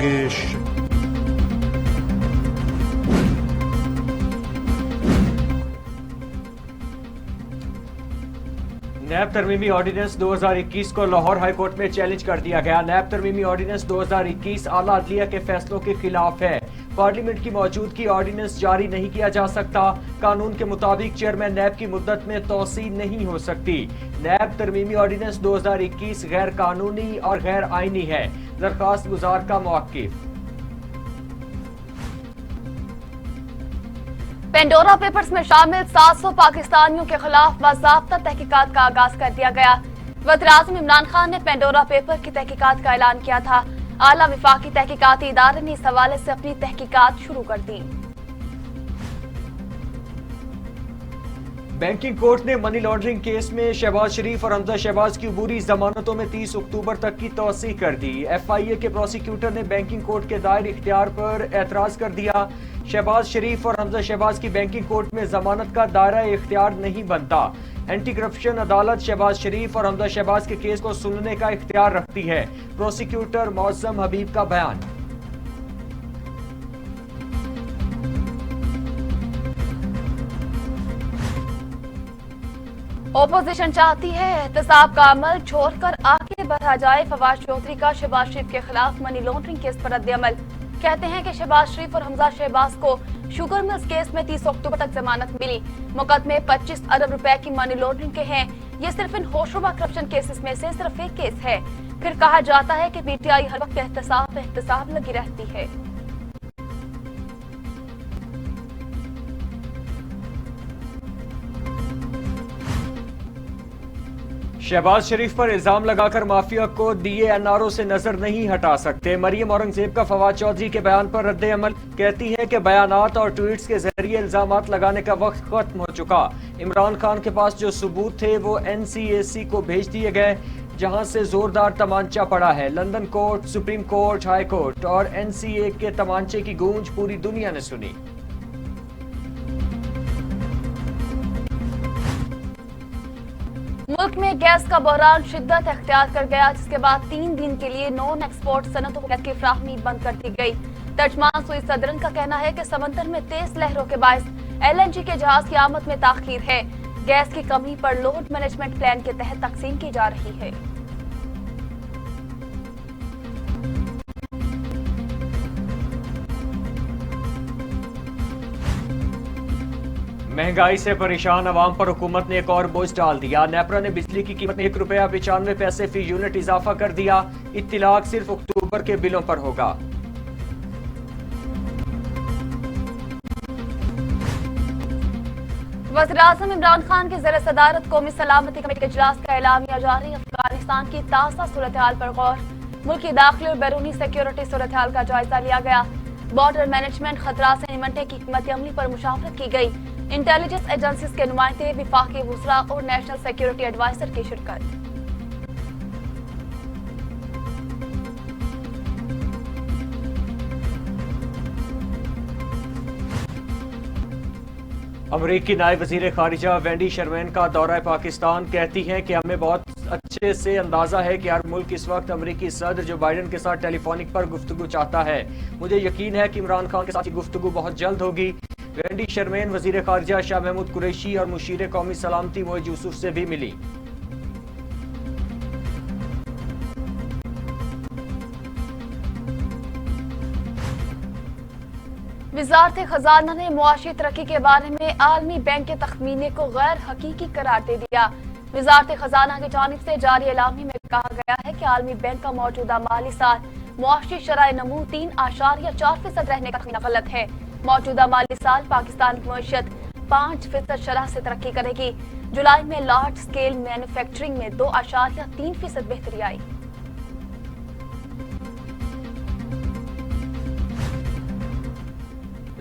मंगेश। नैब तरमीमी ordinance 2021 को Lahore high court में challenge कर दिया गया। नैब तरमीमी ऑर्डिनेंस 2021 आला अदलिया के फैसलों के खिलाफ है। पार्लियामेंट की मौजूदगी ऑर्डिनेंस जारी नहीं किया जा सकता। कानून के मुताबिक चेयरमैन नैब की मुद्दत में तोसी नहीं हो सकती। नैब तरमीमी ऑर्डिनेंस 2021 गैर कानूनी और गैर आईनी है। दरखास्त गुजार का मौक़िफ़। पेंडोरा पेपर्स में शामिल 700 पाकिस्तानियों के खिलाफ बाज़ाब्ता तहकीकात का आगाज कर दिया गया। वज़ीर-ए-आज़म इमरान खान ने पेंडोरा पेपर की तहकीकात का ऐलान किया था। आला विफाकी तहकीकाती इदारे ने इस हवाले से अपनी तहकीकात शुरू कर दी। बैंकिंग कोर्ट ने मनी लॉन्ड्रिंग केस में शहबाज शरीफ और हमजा शहबाज की अबूरी जमानतों में 30 अक्टूबर तक की तौसीह कर दी। FIA के प्रोसिक्यूटर ने बैंकिंग कोर्ट के दायर इख्तियार पर एतराज कर दिया। शहबाज शरीफ और हमजा शहबाज की बैंकिंग कोर्ट में जमानत का दायरा इख्तियार नहीं बनता। एंटी करप्शन अदालत शहबाज शरीफ और हमजा शहबाज के केस को सुनने का इख्तियार रखती है। प्रोसिक्यूटर मौसम हबीब का बयान। ओपोजिशन चाहती है एहतसाब का अमल छोड़कर आगे बढ़ा जाए। फवाद चौधरी का शहबाज शरीफ के खिलाफ मनी लॉन्ड्रिंग केस पर रद्द-ए-अमल। कहते हैं कि शहबाज शरीफ और हमजा शहबाज को शुगर मिल्स केस में 30 अक्टूबर तक जमानत मिली। मुकदमे 25 अरब रुपए की मनी लॉन्ड्रिंग के हैं। ये सिर्फ इन होशरुबा करप्शन केसेस में से सिर्फ एक केस है। फिर कहा जाता है कि PTI हर वक्त एहतसाब लगी रहती है। शहबाज शरीफ पर इल्जाम लगाकर माफिया को DANRO से नजर नहीं हटा सकते। मरियम औरंगजेब का फवाद चौधरी के बयान पर रद्द अमल। कहती हैं कि बयानात और ट्वीट्स के जरिए इल्जामात लगाने का वक्त खत्म हो चुका। इमरान खान के पास जो सबूत थे वो NCAC को भेज दिए गए, जहां से जोरदार तमांचा पड़ा है। London court, supreme court, high court और NCA के तमांचे की गूंज पूरी दुनिया ने सुनी। मुल्क में गैस का बहरान शिद्दत अख्तियार कर गया, जिसके बाद 3 दिन के लिए नॉन एक्सपोर्ट सनतों को गैस की फ्राहमी बंद कर दी गई। तर्जमान सुई सदरन का कहना है कि समंदर में तेज लहरों के बायस LNG के जहाज की आमद में ताखीर है। गैस की कमी पर लोड मैनेजमेंट प्लान के तहत तकसीम की जा रही है। महंगाई से परेशान अवाम पर हुकूमत ने एक और बोझ डाल दिया। नेपरा ने बिजली की कीमत में ₹1.95 फी यूनिट इजाफा कर दिया। इत्तिलाक सिर्फ अक्टूबर के बिलों पर होगा। वज़ीर-ए-आज़म इमरान खान की ज़ेर सदारत कौमी सलामती कमेटी के इजलास का एलामिया जारी। अफगानिस्तान की ताज़ा सूरत हाल पर गौर। मुल्क की दाखिली और बैरूनी सिक्योरिटी सूरत हाल का जायजा लिया गया। बॉर्डर मैनेजमेंट खतरा से निमटने की हिकमत अमली पर मुशावरत की गई। इंटेलिजेंस एजेंसीज के नुमाइंदे, विफाकी वुज़रा और नेशनल सिक्योरिटी एडवाइजर की शिरकत। अमरीकी नायब वजीर खारिजा वेंडी शर्मैन का दौरा पाकिस्तान। कहती हैं कि हमें बहुत अच्छे से अंदाजा है कि हर मुल्क इस वक्त अमरीकी सदर जो बाइडन के साथ टेलीफोनिक पर गुफ्तगू चाहता है। मुझे यकीन है कि इमरान खान के साथ ये गुफ्तगू बहुत जल्द होगी। वेंडी शर्मैन वजीर खारिजा शाह महमूद कुरैशी और मुशीर कौमी सलामती मोइज यूसुफ से भी मिली। वज़ारत खजाना ने मुआशी तरक्की के बारे में आलमी बैंक के तखमीने को गैर हकीकी करार दे दिया। वज़ारत खजाना की जानिब से जारी एलामी में कहा गया है कि आलमी बैंक का मौजूदा माली साल मुआशी शरह नमू 3.4% रहने का तखमीना गलत है। मौजूदा माली साल पाकिस्तान की मईशत 5% शरह से तरक्की करेगी। जुलाई में लार्ज स्केल मैन्युफैक्चरिंग में 2.3% बेहतरी आई।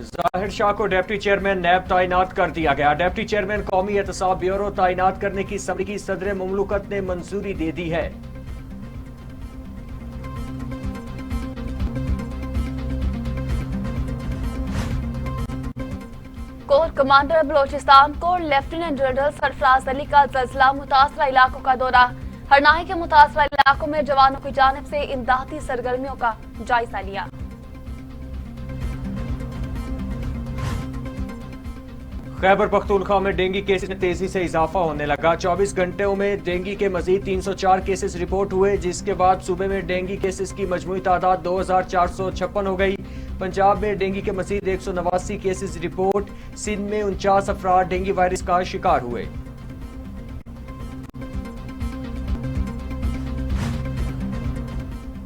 जाहिर शाह को डिप्टी चेयरमैन नैब तैनात कर दिया गया। डिप्टी चेयरमैन कौमी एहतसाब ब्यूरो तैनात करने की अमरीकी सदर मुमलुकत ने मंजूरी दे दी है। कोर कमांडर बलोचिस्तान को लेफ्टिनेंट जनरल सरफराज अली का ज़लज़ला मुतासरा इलाकों का दौरा। हरनाही के मुतासरा इलाकों में जवानों की जानिब से इमदादी सरगर्मियों का जायजा लिया। खैबर पख्तूनख्वा में डेंगू केसेस में तेजी से इजाफा होने लगा। 24 घंटों में डेंगू के मजीद 304 केसेस रिपोर्ट हुए, जिसके बाद सूबे में डेंगू केसेस की मजमूई तादाद 2456 हो गई। पंजाब में डेंगू के मजीद 189 केसेस रिपोर्ट। सिंध में 49 अफराद डेंगू वायरस का शिकार हुए।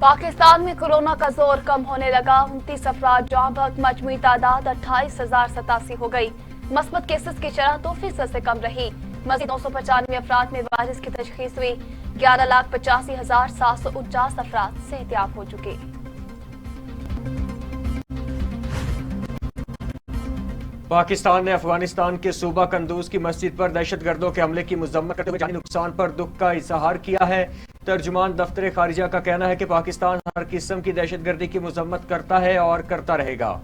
पाकिस्तान में कोरोना का जोर कम होने लगा। 29 अफराद जाँ बहक, मजमूई तादाद 28,087 हो गई। मस्बत केसेस की शरह 2% से कम रही। मजीद 995 अफराद में वायरस की तशखीस हुई। 11,85,749 अफराद सेहतियाब हो चुके। पाकिस्तान ने अफगानिस्तान के सूबा कंदूज की मस्जिद पर दहशतगर्दों के हमले की मुजम्मत करते हुए जानी नुकसान पर दुख का इजहार किया है। तर्जुमान दफ्तर खारिजा का कहना है कि पाकिस्तान हर किस्म की दहशतगर्दी की मुजम्मत करता है और करता रहेगा।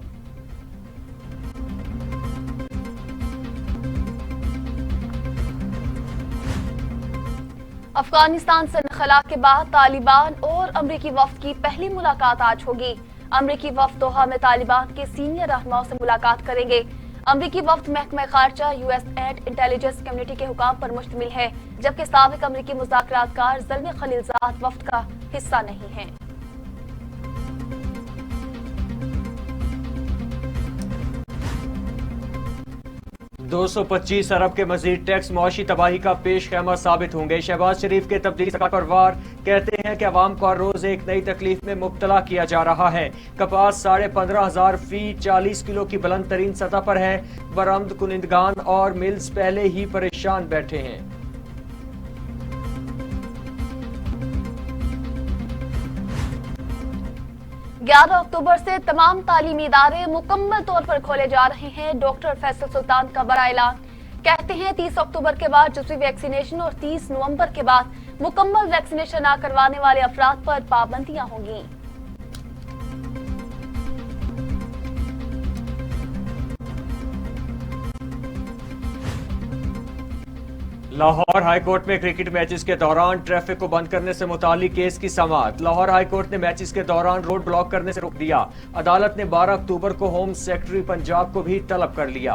अफगानिस्तान से इनखला के बाद तालिबान और अमरीकी वफ्द की पहली मुलाकात आज होगी। अमरीकी वफ्द दोहा में तालिबान के सीनियर रहनुमाओं से मुलाकात करेंगे। अमरीकी वफ्द महकमा खारजा, यूएस एंड इंटेलिजेंस कम्युनिटी के हुकाम पर मुश्तमिल है, जबकि साबिक अमरीकी मुज़ाकरातकार ज़ल्मी खलीलजाद वफ्द का हिस्सा नहीं है। 225 अरब के मजीद टैक्स मुआशी तबाही का पेश खैमा साबित होंगे। शहबाज शरीफ के तब्दीली सरकार पर वार कहते हैं कि अवाम को हर रोज एक नई तकलीफ में मुब्तला किया जा रहा है। कपास 15,500 फी 40 किलो की बुलंद तरीन सतह पर है। बरामद कुनिंदगान और मिल्स पहले ही परेशान बैठे हैं। 11 अक्टूबर से तमाम तालीमी इदारे मुकम्मल तौर पर खोले जा रहे हैं। डॉक्टर फैसल सुल्तान का बड़ा ऐलान। कहते हैं 30 अक्टूबर के बाद जुज़वी वैक्सीनेशन और 30 नवंबर के बाद मुकम्मल वैक्सीनेशन न करवाने वाले अफराद पर पाबंदियां होंगी। लाहौर हाईकोर्ट में क्रिकेट मैचेस के दौरान ट्रैफिक को बंद करने से मुतालिक केस की समाअत। लाहौर हाईकोर्ट ने मैचेस के दौरान रोड ब्लॉक करने से रोक दिया। अदालत ने 12 अक्टूबर को होम सेक्रेटरी पंजाब को भी तलब कर लिया।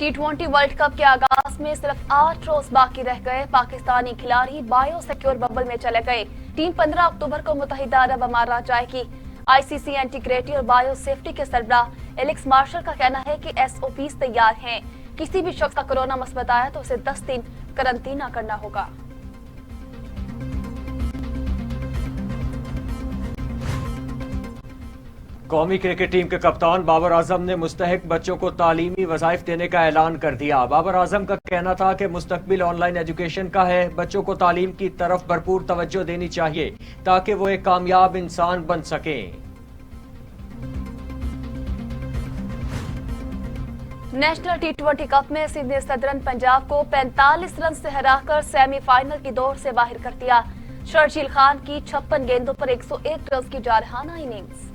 T20 वर्ल्ड कप के आगाज में सिर्फ 8 रोज बाकी रह गए। पाकिस्तानी खिलाड़ी बायो सिक्योर बबल में चले गए। टीम 15 अक्टूबर को मुत्तहिदा अरब अमारात जाएगी। आईसीसी इंटीग्रेटी और बायो सेफ्टी के सरबराह एलेक्स मार्शल का कहना है कि एसओपीज तैयार हैं। किसी भी शख्स का कोरोना मस्बत आया तो उसे 10 दिन करंतना करना होगा। कौमी क्रिकेट टीम के कप्तान बाबर आजम ने मुस्तहिक बच्चों को तालीमी वज़ाइफ देने का ऐलान कर दिया। बाबर आजम का कहना था कि मुस्तकबिल ऑनलाइन एजुकेशन का है। बच्चों को तालीम की तरफ भरपूर तवज्जो देनी चाहिए ताकि वो एक कामयाब इंसान बन सकें। नेशनल T20 कप में सिडनी सदरन पंजाब को 45 रन से हराकर सेमीफाइनल की दौड़ से बाहर कर दिया। शर्जील खान की 56 गेंदों पर 101 रन की जारहाना इनिंग्स।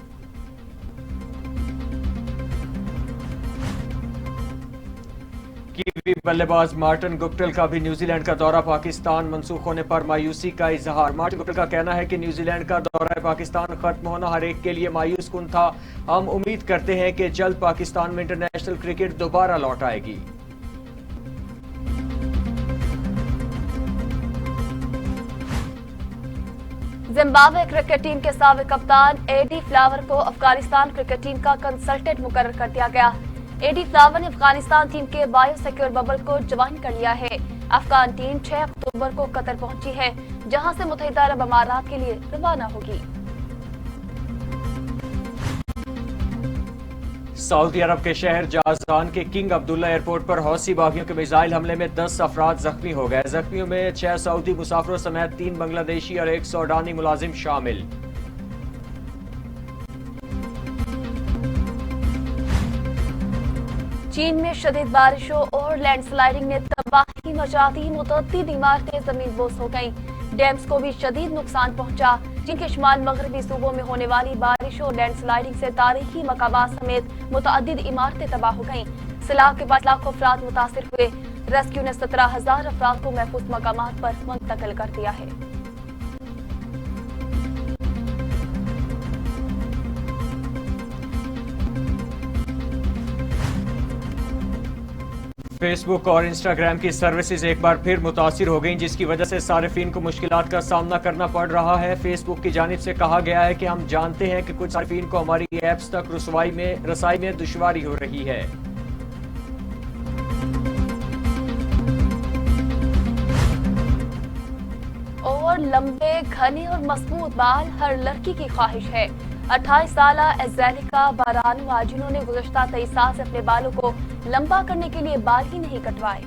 कीवी बल्लेबाज मार्टिन गुप्टिल का भी न्यूजीलैंड का दौरा पाकिस्तान मंसूख होने पर मायूसी का इजहार। मार्टिन गुप्टिल का कहना है कि न्यूजीलैंड का दौरा पाकिस्तान खत्म होना हर एक के लिए मायूस कुन था। हम उम्मीद करते हैं कि जल्द पाकिस्तान में इंटरनेशनल क्रिकेट दोबारा लौट आएगी। जिम्बाब्वे क्रिकेट टीम के साबिक कप्तान एडी फ्लावर को अफगानिस्तान क्रिकेट टीम का कंसल्टेंट मुकर्रर कर दिया गया। एडी फ्लावर ने अफगानिस्तान टीम के बायो सिक्योर बबल को ज्वाइन कर लिया है। अफगान टीम 6 अक्टूबर को कतर पहुंची है, जहां से मुत्तहिदा अरब अमारात के लिए रवाना होगी। सऊदी अरब के शहर जाजान के किंग अब्दुल्ला एयरपोर्ट पर हौसी बागियों के मिसाइल हमले में 10 अफराद जख्मी हो गए। जख्मियों में 6 सऊदी मुसाफिरों समेत 3 बांग्लादेशी और 1 सूडानी मुलाजिम शामिल। चीन में शदीद बारिशों और लैंडस्लाइडिंग ने तबाही मचा दी। मुतअद्दिद इमारतें जमीनदोज हो गईं। डैम्स को भी शदीद नुकसान पहुंचा। चीन के शुमाल मगरबी सूबों में होने वाली बारिशों और लैंडस्लाइडिंग से तारीखी मकामात समेत मुतअद्दिद इमारतें तबाह हो गईं। सैलाब के बाद लाखों अफराद मुतासिर हुए। रेस्क्यू ने 17,000 अफराद को महफूज मकामात पर मुंतकिल कर दिया है। फेसबुक और इंस्टाग्राम की सर्विसेज एक बार फिर मुतासिर हो गई, जिसकी वजह से सारिफीन को मुश्किलात का सामना करना पड़ रहा है। फेसबुक की जानिब से कहा गया है कि हम जानते हैं कि कुछ सारिफीन को हमारी ऐप्स तक रसाई में दुश्वारी हो रही है। और लंबे, घने और मजबूत बाल हर लड़की की ख्वाहिश है। 28 साला एज़ेलिका बारानवा, जिन्होंने गुज़श्ता 23 साल से अपने बालों को लंबा करने के लिए बाल ही नहीं कटवाए।